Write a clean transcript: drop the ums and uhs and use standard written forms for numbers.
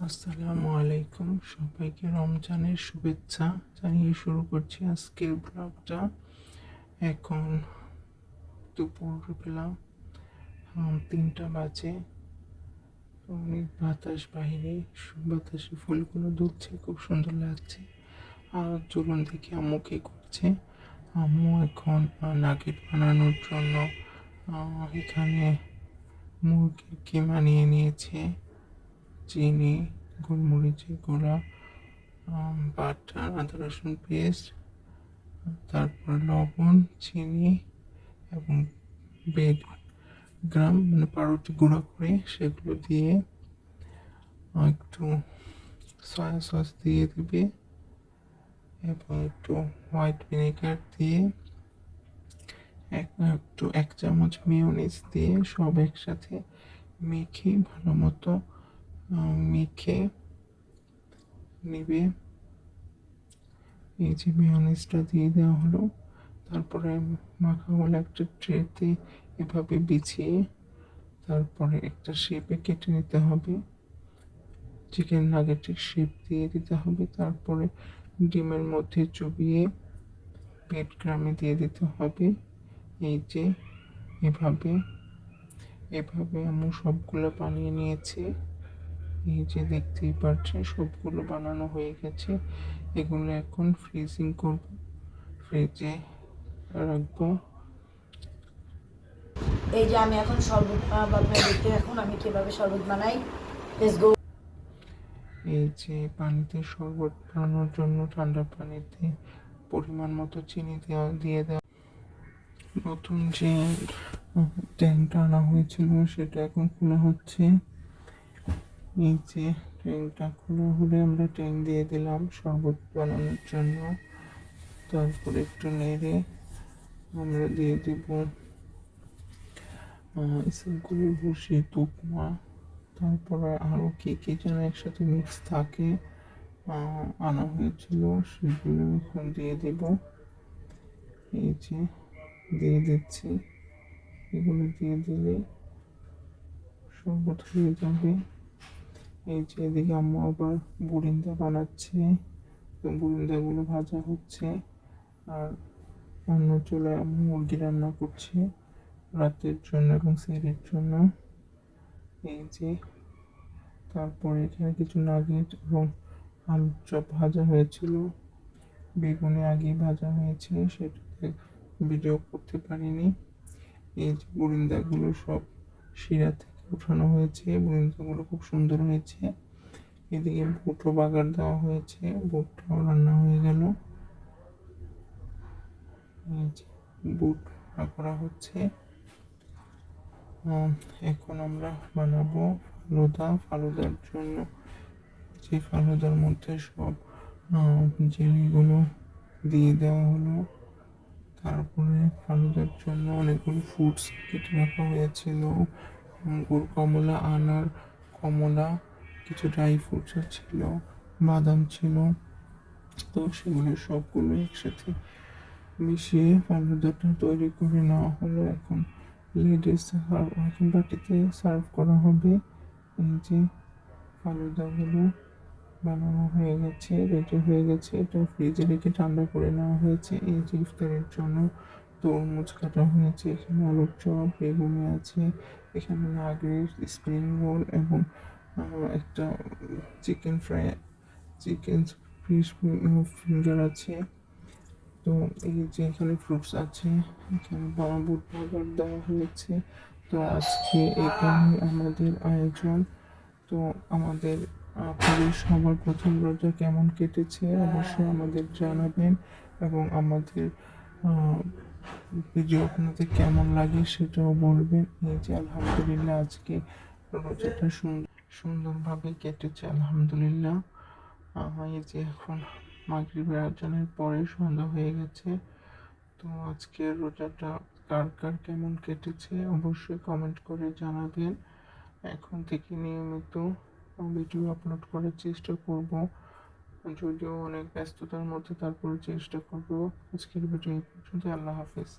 আসসালামু আলাইকুম, সবাইকে রমজানের শুভেচ্ছা জানিয়ে শুরু করছি আজকের ব্লগটা। এখন দুপুরবেলা 3টা বাজে। অনেক বাতাস বাইরে, বাতাসে ফুলগুলো দুলছে, খুব সুন্দর লাগছে। আর চলুন দেখি আম্মু কি করছে। আম্মু এখন নাগেট বানানোর জন্য এখানে মুরগির কিমা নিয়ে নিয়েছে। চিনি, গোলমরিচের গুঁড়া, বাটার, আদা রসুন পেস্ট, তারপর লবণ, চিনি এবং বেড গ্রাম মানে পাউরুটি গুঁড়ো করে সেগুলো দিয়ে একটু সয়া সস দিয়ে দিবে এবং একটু হোয়াইট ভিনেগার দিয়ে একটু 1 চামচ মেয়োনিজ দিয়ে সব একসাথে মেখে ভালো মতো মেখে নিবে। এই যে মেয়োনিজটা দিয়ে দেওয়া হলো, তারপরে মাখাগুলো একটা ট্রেতে এভাবে বিছিয়ে তারপরে একটা শেপে কেটে নিতে হবে। চিকেন নাগেটের শেপ দিয়ে দিতে হবে। তারপরে ডিমের মধ্যে চুবিয়ে ব্রেড ক্রামে দিয়ে দিতে হবে। এই যে এভাবে এভাবে আমি সবগুলো বানিয়ে নিয়েছি। এই যে দেখতেই পাচ্ছেন সবগুলো বানানো হয়ে গেছে। এগুলো এখন ফ্রিজিং করব, ফ্রিজে রাখবো। এই যে আমি এখন শরবত বানাবো, আপনারা দেখতে এখন আমি কিভাবে শরবত বানাই। Let's go. এই যে পানিতে শরবত বানানোর জন্য ঠান্ডা পানিতে পরিমাণ মতো চিনি দিয়ে দেওয়া। নতুন যে ট্যাঙ্কটা আনা হয়েছিল সেটা এখন খোলা হচ্ছে। এই যে ট্যাঙ্কটা খোলা হলে আমরা ট্যাঙ্ক দিয়ে দিলাম শরবত বানানোর জন্য। তারপরে একটু নেড়ে আমরা দিয়ে দেব ইসবগুলের ভুষি, তুকমা, তারপরে আরও কী কী যেন একসাথে মিক্স থাকে আনা হয়েছিল, সেগুলো এখন দিয়ে দেব। এই যে দিয়ে দিচ্ছি, এগুলো দিয়ে দিলে শরবত হয়ে যাবে। এই যে এদিকে আম্মু আবার বুরিন্দা বানাচ্ছে, তো বুরিন্দাগুলো ভাজা হচ্ছে। আর অন্য চুলায় আম্মু মুরগি রান্না করছে রাতের জন্য এবং সেহরির জন্য। এই যে তারপরে এখানে কিছু নাগেট এবং আলুর চপ ভাজা হয়েছিল, বেগুনে আগে ভাজা হয়েছে, সেটাতে ভিডিও করতে পারিনি। এই যে বুরিন্দাগুলো সব শিরা থেকে উঠানো হয়েছে, বুরিন্দাগুলো খুব সুন্দর হয়েছে। এদিকে বুটও বাগার দেওয়া হয়েছে, বুটটাও রান্না হয়ে গেল। এই যে বুট করা হচ্ছে। এখন আমরা বানাবো ফালুদার জন্য। যে ফালুদার মধ্যে সব জেলিগুলো দিয়ে দেওয়া হলো। তারপরে ফালুদার জন্য অনেকগুলো ফ্রুটস কেটে রাখা হয়েছিল, আঙ্গুর, কমলা, আনার, কমলা, কিছু ড্রাই ফ্রুটসও ছিল, বাদাম ছিল। তো সেগুলো সবগুলো একসাথে মিশিয়ে ফালুদাটা তৈরি করে নেওয়া হলো। এখন এখন বাটিতে সার্ভ করা হবে। এই যে ফালুদাগুলো বানানো হয়ে গেছে, রেডি হয়ে গেছে। এটা ফ্রিজে রেখে ঠান্ডা করে নেওয়া হয়েছে। এই যে ইফতারের জন্য তরমুজ কাটা হয়েছে, এখানে আলুর চপ, বেগুনি আছে, এখানে নাগেট, স্প্রিং রোল এবং একটা chicken fry, chicken fish finger আছে। তো এই যে এখানে ফ্রুটস আছে, এখানে বুট বাগার দেওয়া হয়েছে। তো আজকে এখানে আমাদের আয়োজন। তো আমাদের আপনাদের সবার প্রথম রোজা কেমন কেটেছে অবশ্যই আমাদের জানাবেন এবং আমাদের ভিডিও আপনাদের কেমন লাগে সেটাও বলবেন। এই যে আলহামদুলিল্লাহ আজকে রোজাটা সুন্দরভাবে কেটেছে আলহামদুলিল্লাহ। এই যে এখন মাগরিবের আজানের পরে সন্ধ্যা হয়ে গেছে। তো আজকের রোজাটা কার কার কেমন কেটেছে অবশ্যই কমেন্ট করে জানাবেন। এখন থেকে নিয়মিত ভিডিও আপলোড করার চেষ্টা করব, যদিও অনেক ব্যস্ততার মধ্যে, তারপরে চেষ্টা করব। আজকের ভিডিও এই পর্যন্ত। আল্লাহ হাফেজ।